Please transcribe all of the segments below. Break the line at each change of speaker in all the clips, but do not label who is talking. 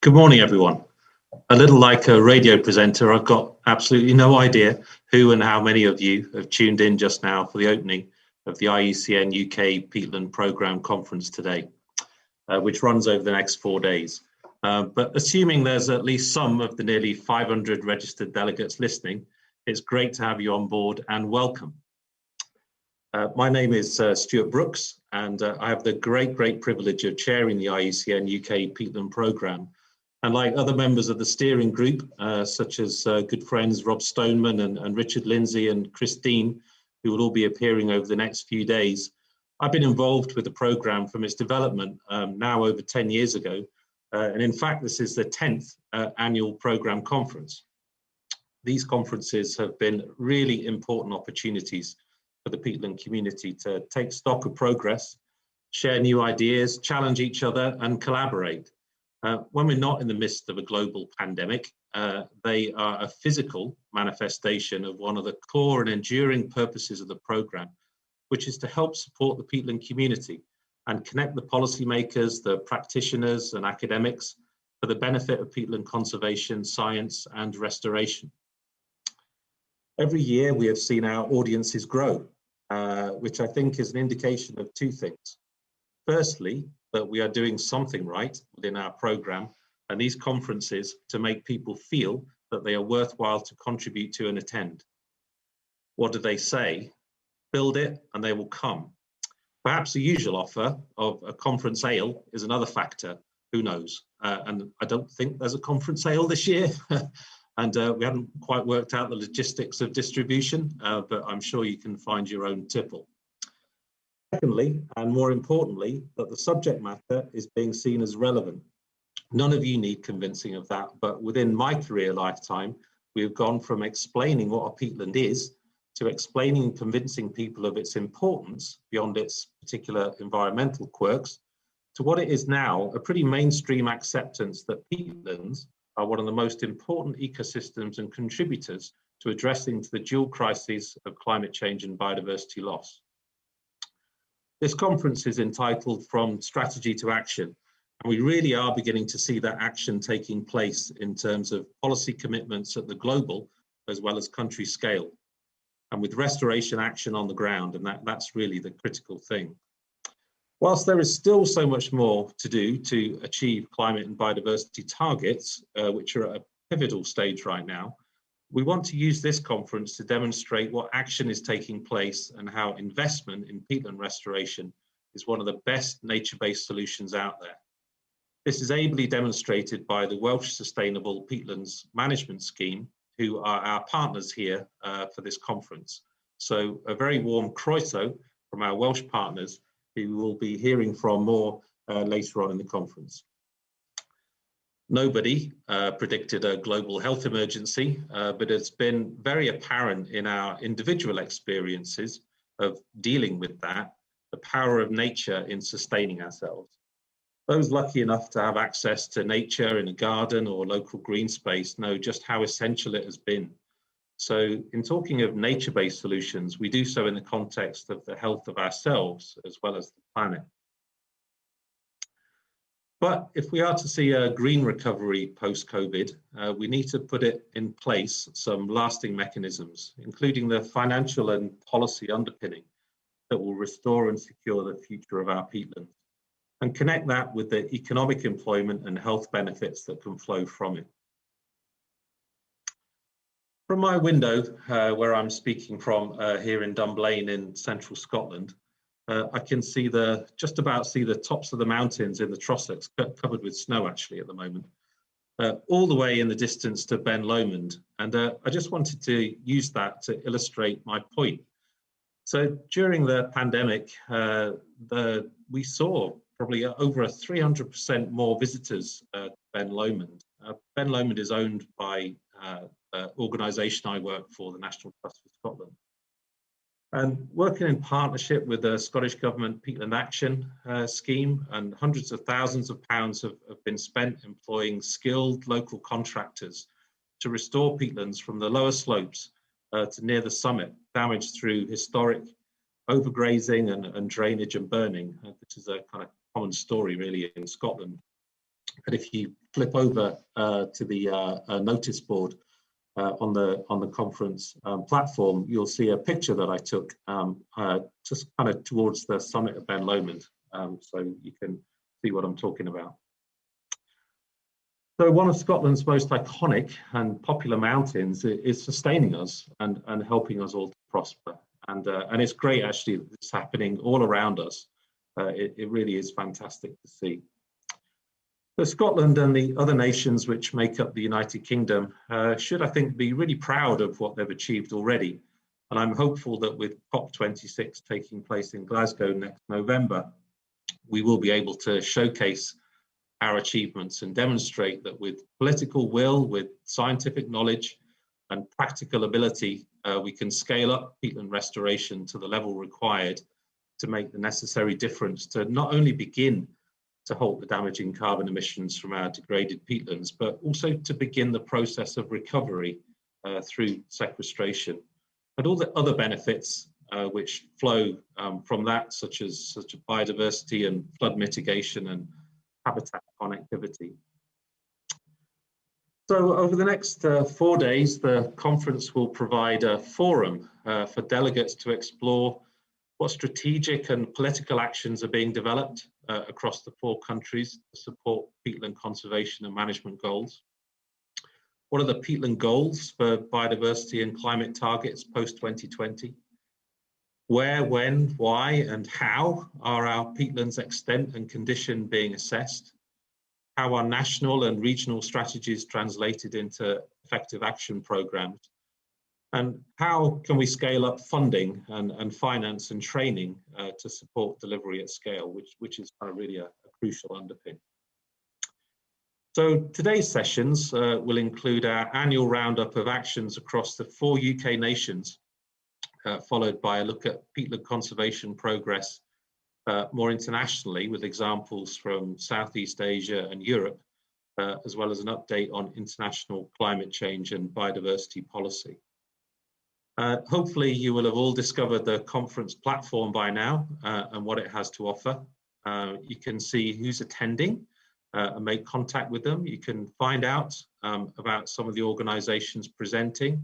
Good morning, everyone. A little like a radio presenter, I've got absolutely no idea who and how many of you have tuned in just now for the opening of the IUCN UK Peatland Programme Conference today, which runs over the next 4 days. But assuming there's at least some of the nearly 500 registered delegates listening, it's great to have you on board and welcome. My name is Stuart Brooks, and I have the great privilege of chairing the IUCN UK Peatland Programme. And like other members of the steering group, such as good friends Rob Stoneman and Richard Lindsay and Christine, who will all be appearing over the next few days, I've been involved with the programme from its development now over 10 years ago. And in fact, this is the 10th annual programme conference. These conferences have been really important opportunities for the peatland community to take stock of progress, share new ideas, challenge each other and collaborate. When we're not in the midst of a global pandemic, they are a physical manifestation of one of the core and enduring purposes of the programme, which is to help support the peatland community and connect the policymakers, the practitioners and academics for the benefit of peatland conservation, science and restoration. Every year we have seen our audiences grow, which I think is an indication of two things. Firstly, that we are doing something right within our programme and these conferences to make people feel that they are worthwhile to contribute to and attend. What do they say? Build it and they will come. Perhaps the usual offer of a conference ale is another factor, who knows? And I don't think there's a conference ale this year. And we haven't quite worked out the logistics of distribution, but I'm sure you can find your own tipple. Secondly, and more importantly, that the subject matter is being seen as relevant. None of you need convincing of that, but within my career lifetime, we have gone from explaining what a peatland is to explaining and convincing people of its importance beyond its particular environmental quirks, to what it is now, a pretty mainstream acceptance that peatlands are one of the most important ecosystems and contributors to addressing the dual crises of climate change and biodiversity loss. This conference is entitled From Strategy to Action, and we really are beginning to see that action taking place in terms of policy commitments at the global as well as country scale, and with restoration action on the ground, and that's really the critical thing. Whilst there is still so much more to do to achieve climate and biodiversity targets, which are at a pivotal stage right now, we want to use this conference to demonstrate what action is taking place and how investment in peatland restoration is one of the best nature-based solutions out there. This is ably demonstrated by the Welsh Sustainable Peatlands Management Scheme, who are our partners here for this conference. So a very warm croeso from our Welsh partners, who will be hearing from more later on in the conference. Nobody predicted a global health emergency, but it's been very apparent in our individual experiences of dealing with that, the power of nature in sustaining ourselves. Those lucky enough to have access to nature in a garden or local green space know just how essential it has been. So in talking of nature-based solutions, we do so in the context of the health of ourselves as well as the planet. But if we are to see a green recovery post-COVID, we need to put it in place some lasting mechanisms, including the financial and policy underpinning that will restore and secure the future of our peatlands, and connect that with the economic employment and health benefits that can flow from it. From my window, where I'm speaking from here in Dunblane in central Scotland, I can see just about see the tops of the mountains in the Trossachs, covered with snow actually at the moment, all the way in the distance to Ben Lowland. And I just wanted to use that to illustrate my point. So during the pandemic, we saw probably over 300% more visitors at Ben Lowland. Ben Lowland is owned by an organisation I work for, the National Trust for Scotland. And working in partnership with the Scottish Government Peatland Action scheme, and hundreds of thousands of pounds have been spent employing skilled local contractors to restore peatlands from the lower slopes to near the summit, damaged through historic overgrazing and drainage and burning, which is a kind of common story really in Scotland. And if you flip over to the notice board on the conference platform, you'll see a picture that I took just kind of towards the summit of Ben Lomond, so you can see what I'm talking about. So one of Scotland's most iconic and popular mountains is sustaining us and helping us all to prosper. And it's great actually that it's happening all around us. It really is fantastic to see. So Scotland and the other nations which make up the United Kingdom should, I think, be really proud of what they've achieved already. And I'm hopeful that with COP26 taking place in Glasgow next November, we will be able to showcase our achievements and demonstrate that with political will, with scientific knowledge and practical ability, we can scale up peatland restoration to the level required to make the necessary difference to not only begin to halt the damaging carbon emissions from our degraded peatlands, but also to begin the process of recovery through sequestration and all the other benefits which flow from that, such as biodiversity and flood mitigation and habitat connectivity. So over the next 4 days, the conference will provide a forum for delegates to explore what strategic and political actions are being developed across the 4 countries to support peatland conservation and management goals. What are the peatland goals for biodiversity and climate targets post-2020? Where, when, why, and how are our peatlands' extent and condition being assessed? How are national and regional strategies translated into effective action programs? And how can we scale up funding and finance and training to support delivery at scale, which is kind of really a crucial underpin. So today's sessions will include our annual roundup of actions across the 4 UK nations, followed by a look at peatland conservation progress more internationally with examples from Southeast Asia and Europe, as well as an update on international climate change and biodiversity policy. Hopefully you will have all discovered the conference platform by now and what it has to offer. You can see who's attending and make contact with them. You can find out about some of the organisations presenting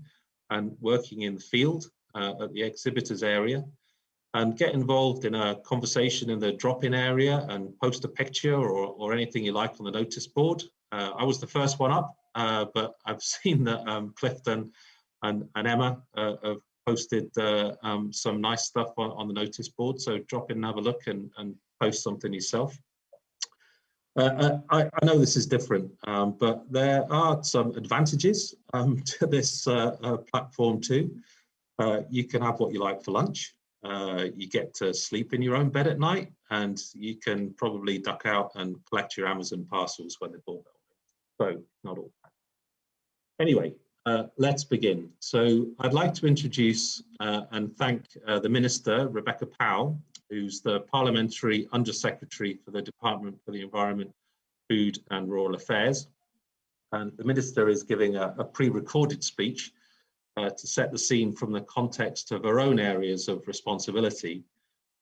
and working in the field at the exhibitors area, and get involved in a conversation in the drop-in area and post a picture or anything you like on the notice board. I was the first one up, but I've seen that Clifton and Emma have posted some nice stuff on the notice board, so drop in and have a look and post something yourself. I know this is different, but there are some advantages to this platform too. You can have what you like for lunch. You get to sleep in your own bed at night, and you can probably duck out and collect your Amazon parcels when the doorbell rings. So not all bad. Anyway, let's begin. So I'd like to introduce and thank the Minister, Rebecca Powell, who's the Parliamentary Undersecretary for the Department for the Environment, Food and Rural Affairs. And the Minister is giving a pre-recorded speech to set the scene from the context of our own areas of responsibility.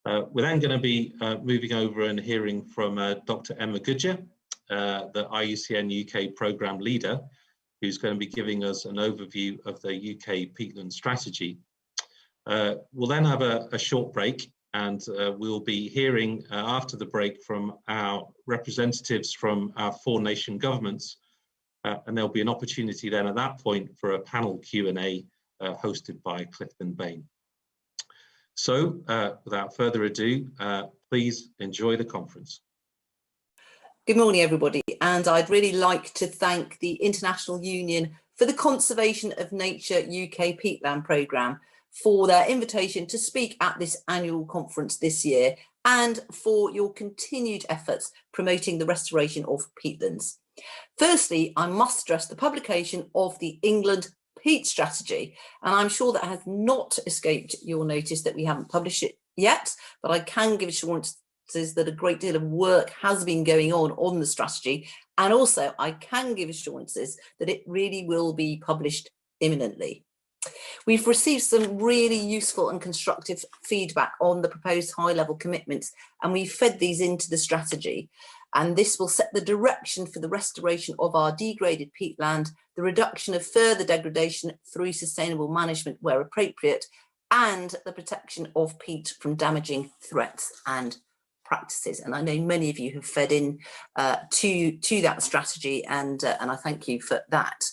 We're then going to be moving over and hearing from Dr. Emma Goodyer, the IUCN UK Programme Leader, who's going to be giving us an overview of the UK Peatland Strategy. We'll then have a short break, and we'll be hearing after the break from our representatives from our 4 nation governments. And there'll be an opportunity then at that point for a panel Q&A hosted by Clifton Bain. So without further ado, please enjoy the conference.
Good morning, everybody. And I'd really like to thank the International Union for the Conservation of Nature UK Peatland Programme for their invitation to speak at this annual conference this year, and for your continued efforts promoting the restoration of peatlands. Firstly, I must stress the publication of the England Peat Strategy, and I'm sure that has not escaped your notice that we haven't published it yet, but I can give assurances that a great deal of work has been going on the strategy, and also I can give assurances that it really will be published imminently. We've received some really useful and constructive feedback on the proposed high-level commitments, and we've fed these into the strategy. And this will set the direction for the restoration of our degraded peatland, the reduction of further degradation through sustainable management where appropriate, and the protection of peat from damaging threats and practices. And I know many of you have fed in to that strategy, and I thank you for that.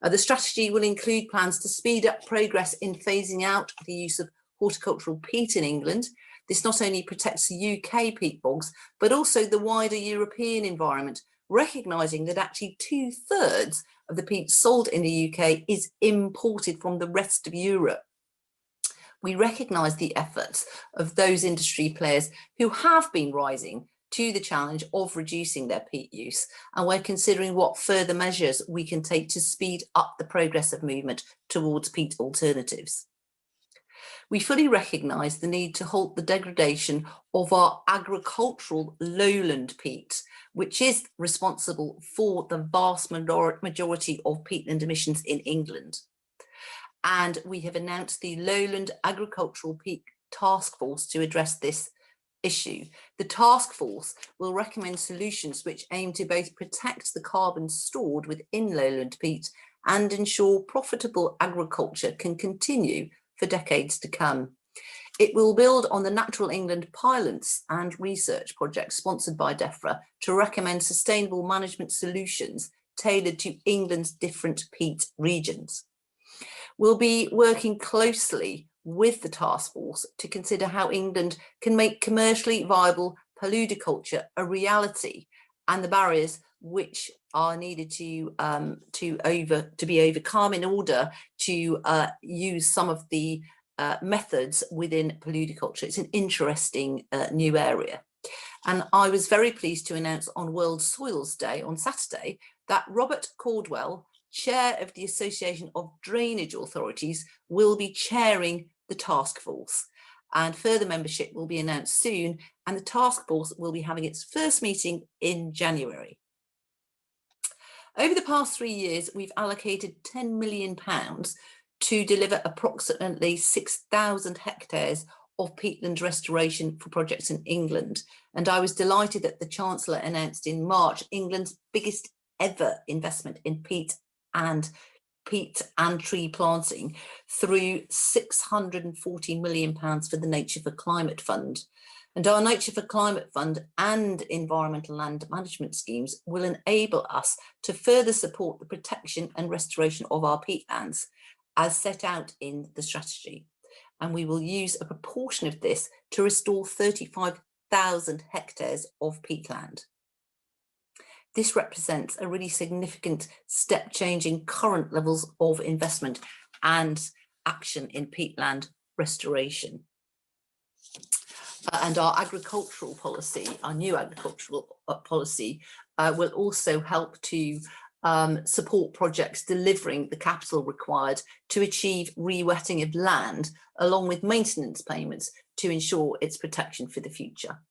The strategy will include plans to speed up progress in phasing out the use of horticultural peat in England. This not only protects the UK peat bogs, but also the wider European environment, recognising that actually 2/3 of the peat sold in the UK is imported from the rest of Europe. We recognise the efforts of those industry players who have been rising to the challenge of reducing their peat use, and we're considering what further measures we can take to speed up the progress of movement towards peat alternatives. We fully recognise the need to halt the degradation of our agricultural lowland peat, which is responsible for the vast majority of peatland emissions in England. And we have announced the Lowland Agricultural Peat Task Force to address this issue. The task force will recommend solutions which aim to both protect the carbon stored within lowland peat and ensure profitable agriculture can continue for decades to come. It will build on the Natural England pilots and research projects sponsored by DEFRA to recommend sustainable management solutions tailored to England's different peat regions. We'll be working closely with the task force to consider how England can make commercially viable paludiculture a reality, and the barriers which are needed to be overcome in order to use some of the methods within paludiculture. It's an interesting new area. And I was very pleased to announce on World Soils Day on Saturday that Robert Caldwell, Chair of the Association of Drainage Authorities, will be chairing the task force, and further membership will be announced soon, and the task force will be having its first meeting in January. Over the past 3 years, we've allocated £10 million to deliver approximately 6,000 hectares of peatland restoration for projects in England, and I was delighted that the Chancellor announced in March England's biggest ever investment in peat and tree planting through £640 million for the Nature for Climate Fund. And our Nature for Climate Fund and environmental land management schemes will enable us to further support the protection and restoration of our peatlands as set out in the strategy. And we will use a proportion of this to restore 35,000 hectares of peatland. This represents a really significant step change in current levels of investment and action in peatland restoration. And our agricultural policy, our new agricultural policy, will also help to support projects delivering the capital required to achieve re-wetting of land, along with maintenance payments to ensure its protection for the future.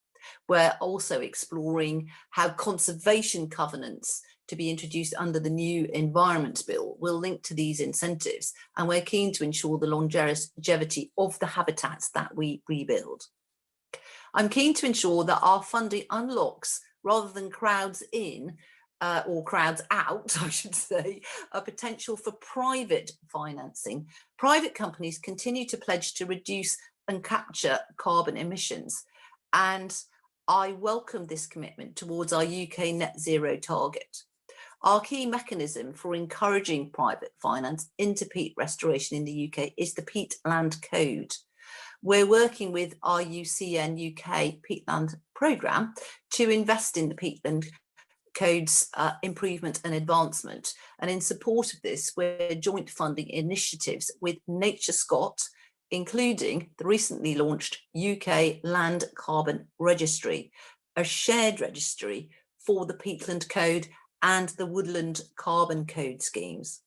We're also exploring how conservation covenants to be introduced under the new Environment Bill will link to these incentives, and we're keen to ensure the longevity of the habitats that we rebuild. I'm keen to ensure that our funding unlocks, rather than crowds in, or crowds out, I should say, a potential for private financing. Private companies continue to pledge to reduce and capture carbon emissions, and I welcome this commitment towards our UK net zero target. Our key mechanism for encouraging private finance into peat restoration in the UK is the Peatland Code. We're working with IUCN UK Peatland programme to invest in the Peatland Code's improvement and advancement. And in support of this, we're joint funding initiatives with Nature Scott, including the recently launched UK Land Carbon Registry, a shared registry for the Peatland Code and the Woodland Carbon Code schemes.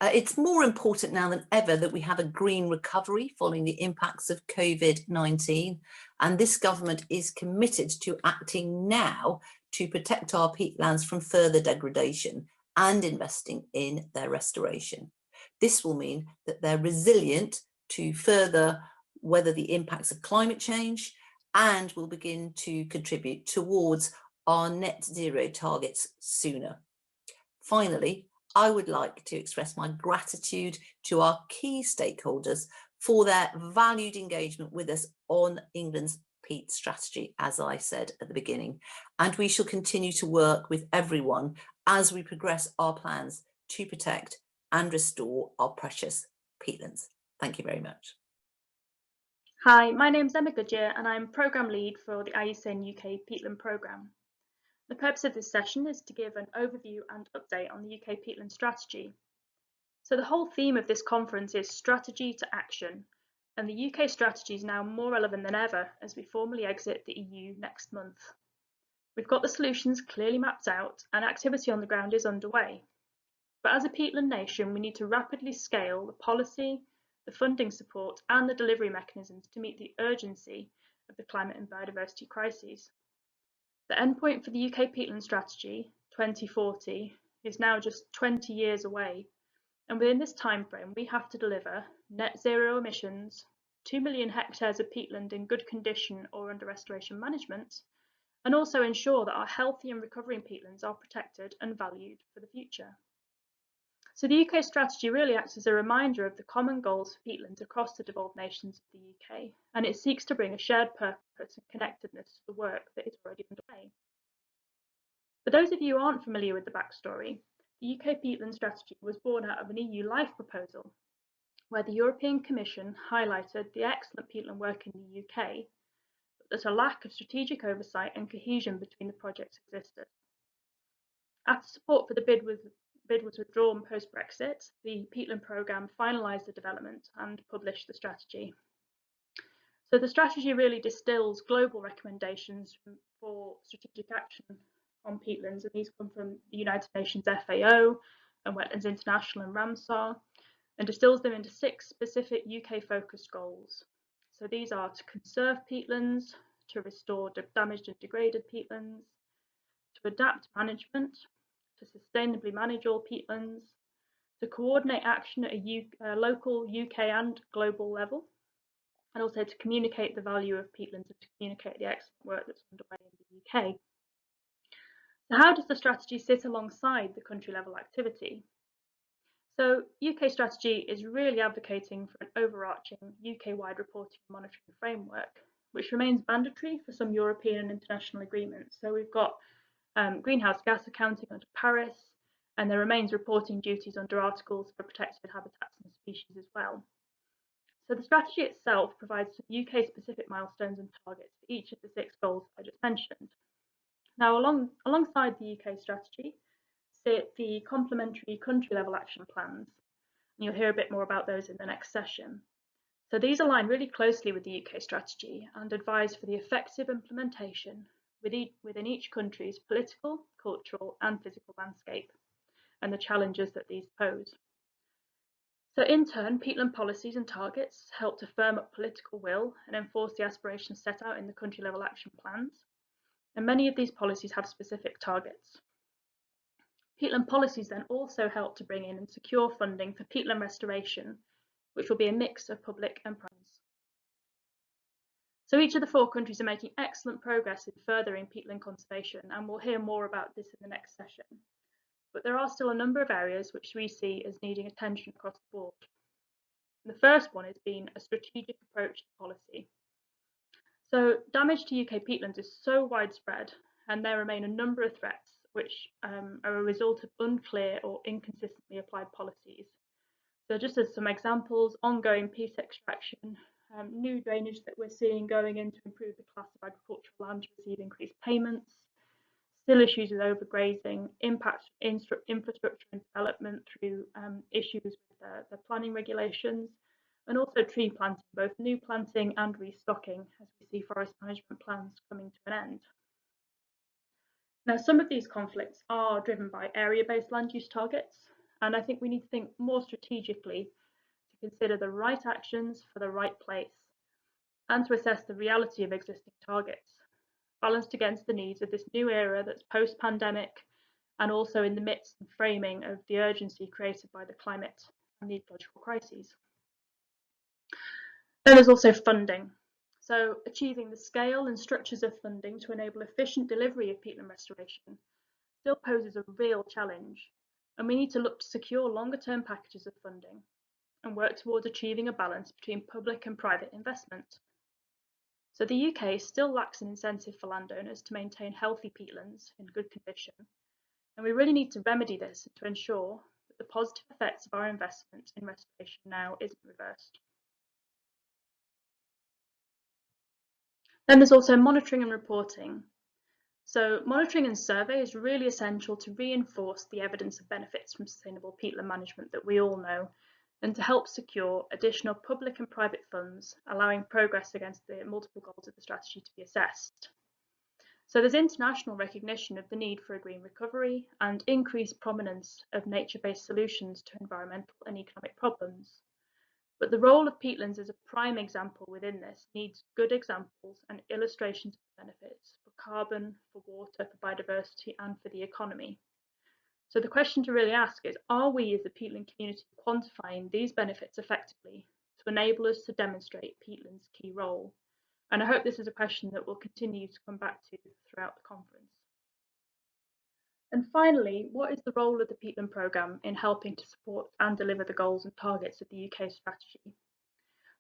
It's more important now than ever that we have a green recovery following the impacts of COVID-19, and this government is committed to acting now to protect our peatlands from further degradation and investing in their restoration. This will mean that they're resilient to further weather the impacts of climate change and will begin to contribute towards our net zero targets sooner. Finally, I would like to express my gratitude to our key stakeholders for their valued engagement with us on England's peat strategy, as I said at the beginning, and we shall continue to work with everyone as we progress our plans to protect and restore our precious peatlands. Thank you very much.
Hi, my name's Emma Goodyer and I'm Programme Lead for the IUCN UK Peatland Programme. The purpose of this session is to give an overview and update on the UK Peatland Strategy. So the whole theme of this conference is strategy to action, and the UK strategy is now more relevant than ever as we formally exit the EU next month. We've got the solutions clearly mapped out and activity on the ground is underway. But as a peatland nation, we need to rapidly scale the policy, the funding support and the delivery mechanisms to meet the urgency of the climate and biodiversity crises. The endpoint for the UK Peatland Strategy, 2040, is now just 20 years away, and within this timeframe we have to deliver net zero emissions, 2 million hectares of peatland in good condition or under restoration management, and also ensure that our healthy and recovering peatlands are protected and valued for the future. So the UK strategy really acts as a reminder of the common goals for peatlands across the devolved nations of the UK, and it seeks to bring a shared purpose and connectedness to the work that is already underway. For those of you who aren't familiar with the backstory, the UK Peatland Strategy was born out of an EU LIFE proposal, where the European Commission highlighted the excellent peatland work in the UK, but that a lack of strategic oversight and cohesion between the projects existed. After support for the bid was withdrawn post-Brexit, the Peatland programme finalised the development and published the strategy. So the strategy really distills global recommendations for strategic action on peatlands, and these come from the United Nations FAO and Wetlands International and Ramsar, and distills them into 6 specific UK-focused goals. So these are to conserve peatlands, to restore damaged and degraded peatlands, to adapt management, to sustainably manage all peatlands, to coordinate action at a local, UK and global level, and also to communicate the value of peatlands and to communicate the excellent work that's underway in the UK. So how does the strategy sit alongside the country level activity? So UK strategy is really advocating for an overarching UK-wide reporting and monitoring framework, which remains mandatory for some European and international agreements. So we've got greenhouse gas accounting under Paris, and there remains reporting duties under articles for protected habitats and species as well. So the strategy itself provides some UK-specific milestones and targets for each of the 6 goals I just mentioned. Now, alongside the UK strategy sit the complementary country-level action plans, and you'll hear a bit more about those in the next session. So these align really closely with the UK strategy and advise for the effective implementation within each country's political, cultural and physical landscape and the challenges that these pose. So in turn, peatland policies and targets help to firm up political will and enforce the aspirations set out in the country level action plans, and many of these policies have specific targets. Peatland policies then also help to bring in and secure funding for peatland restoration, which will be a mix of public and private. So each of the 4 countries are making excellent progress in furthering peatland conservation, and we'll hear more about this in the next session. But there are still a number of areas which we see as needing attention across the board. The first one has been a strategic approach to policy. So damage to UK peatlands is so widespread, and there remain a number of threats which are a result of unclear or inconsistently applied policies. So just as some examples, ongoing peat extraction, new drainage that we're seeing going in to improve the class of agricultural land to receive increased payments, still issues with overgrazing, impact infrastructure and development through issues with the planning regulations, and also tree planting, both new planting and restocking, as we see forest management plans coming to an end. Now, some of these conflicts are driven by area-based land use targets, and I think we need to think more strategically to consider the right actions for the right place and to assess the reality of existing targets, balanced against the needs of this new era that's post-pandemic and also in the midst and framing of the urgency created by the climate and the ecological crises. Then there's also funding. So achieving the scale and structures of funding to enable efficient delivery of peatland restoration still poses a real challenge, and we need to look to secure longer-term packages of funding and work towards achieving a balance between public and private investment. So the UK still lacks an incentive for landowners to maintain healthy peatlands in good condition, and we really need to remedy this to ensure that the positive effects of our investment in restoration now isn't reversed. Then there's also monitoring and reporting. So monitoring and survey is really essential to reinforce the evidence of benefits from sustainable peatland management that we all know, and to help secure additional public and private funds, allowing progress against the multiple goals of the strategy to be assessed. So there's international recognition of the need for a green recovery and increased prominence of nature-based solutions to environmental and economic problems. But the role of peatlands as a prime example within this needs good examples and illustrations of the benefits for carbon, for water, for biodiversity, and for the economy. So the question to really ask is, are we as a peatland community quantifying these benefits effectively to enable us to demonstrate peatland's key role? And I hope this is a question that we'll continue to come back to throughout the conference. And finally, what is the role of the Peatland programme in helping to support and deliver the goals and targets of the UK strategy?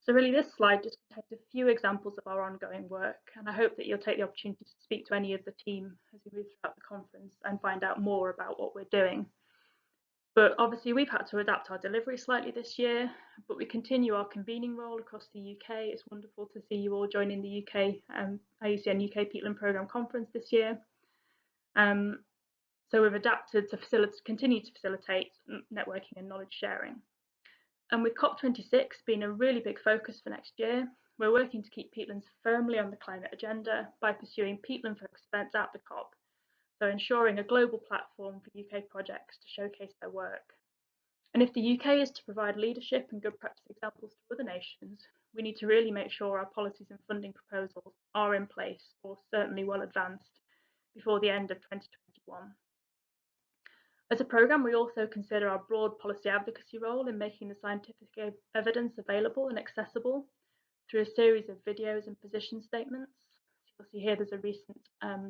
So really this slide just contains a few examples of our ongoing work, and I hope that you'll take the opportunity to speak to any of the team as we move throughout the conference and find out more about what we're doing. But obviously we've had to adapt our delivery slightly this year, but we continue our convening role across the UK. It's wonderful to see you all joining the UK IUCN UK Peatland Programme Conference this year. So we've adapted to continue to facilitate networking and knowledge sharing. And with COP26 being a really big focus for next year, we're working to keep peatlands firmly on the climate agenda by pursuing peatland-focused events at the COP, so ensuring a global platform for UK projects to showcase their work. And if the UK is to provide leadership and good practice examples to other nations, we need to really make sure our policies and funding proposals are in place, or certainly well advanced, before the end of 2021. As a programme, we also consider our broad policy advocacy role in making the scientific evidence available and accessible through a series of videos and position statements. So you'll see here there's a recent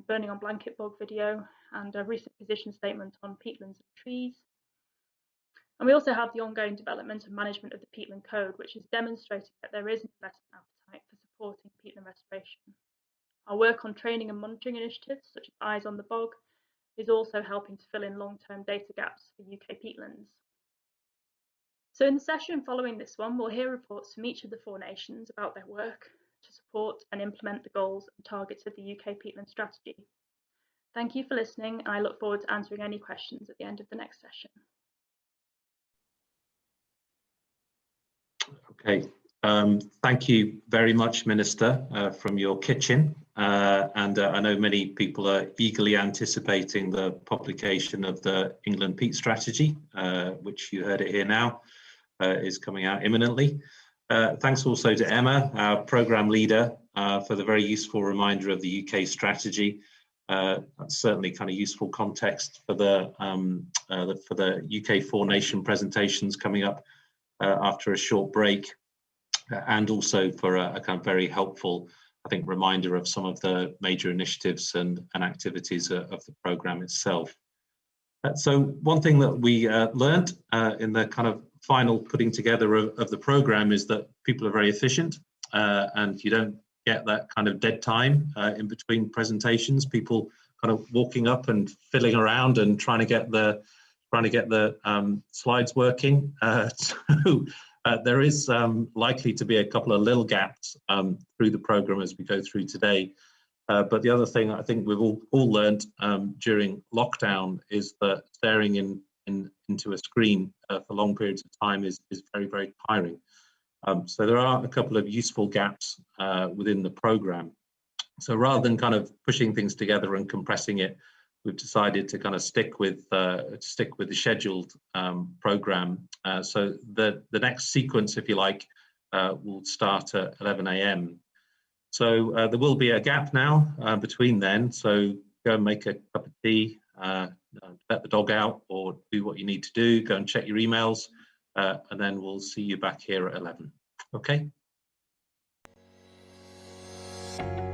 burning on blanket bog video and a recent position statement on peatlands and trees. And we also have the ongoing development and management of the Peatland Code, which is demonstrating that there is an investment appetite for supporting peatland restoration. Our work on training and monitoring initiatives, such as Eyes on the Bog, is also helping to fill in long-term data gaps for UK peatlands. So in the session following this one, we'll hear reports from each of the 4 nations about their work to support and implement the goals and targets of the UK Peatland Strategy. Thank you for listening, and I look forward to answering any questions at the end of the next session.
Okay, thank you very much, Minister, from your kitchen. And I know many people are eagerly anticipating the publication of the England Peat Strategy, which you heard it here now, is coming out imminently. Thanks also to Emma, our programme leader, for the very useful reminder of the UK strategy. That's certainly kind of useful context for the UK 4-nation presentations coming up after a short break, and also for a kind of very helpful, I think, reminder of some of the major initiatives and activities of the programme itself. So one thing that we learned in the kind of final putting together of the programme is that people are very efficient, and you don't get that kind of dead time in between presentations, people kind of walking up and fiddling around and trying to get the slides working. So there is likely to be a couple of little gaps through the programme as we go through today. But the other thing I think we've all learned during lockdown is that staring into a screen for long periods of time is very, very tiring. So there are a couple of useful gaps within the programme. So rather than kind of pushing things together and compressing it, we've decided to kind of stick with the scheduled programme. So the next sequence, if you like, will start at 11 AM. So there will be a gap now between then. So go and make a cup of tea, let the dog out, or do what you need to do. Go and check your emails, and then we'll see you back here at 11. Okay.
you.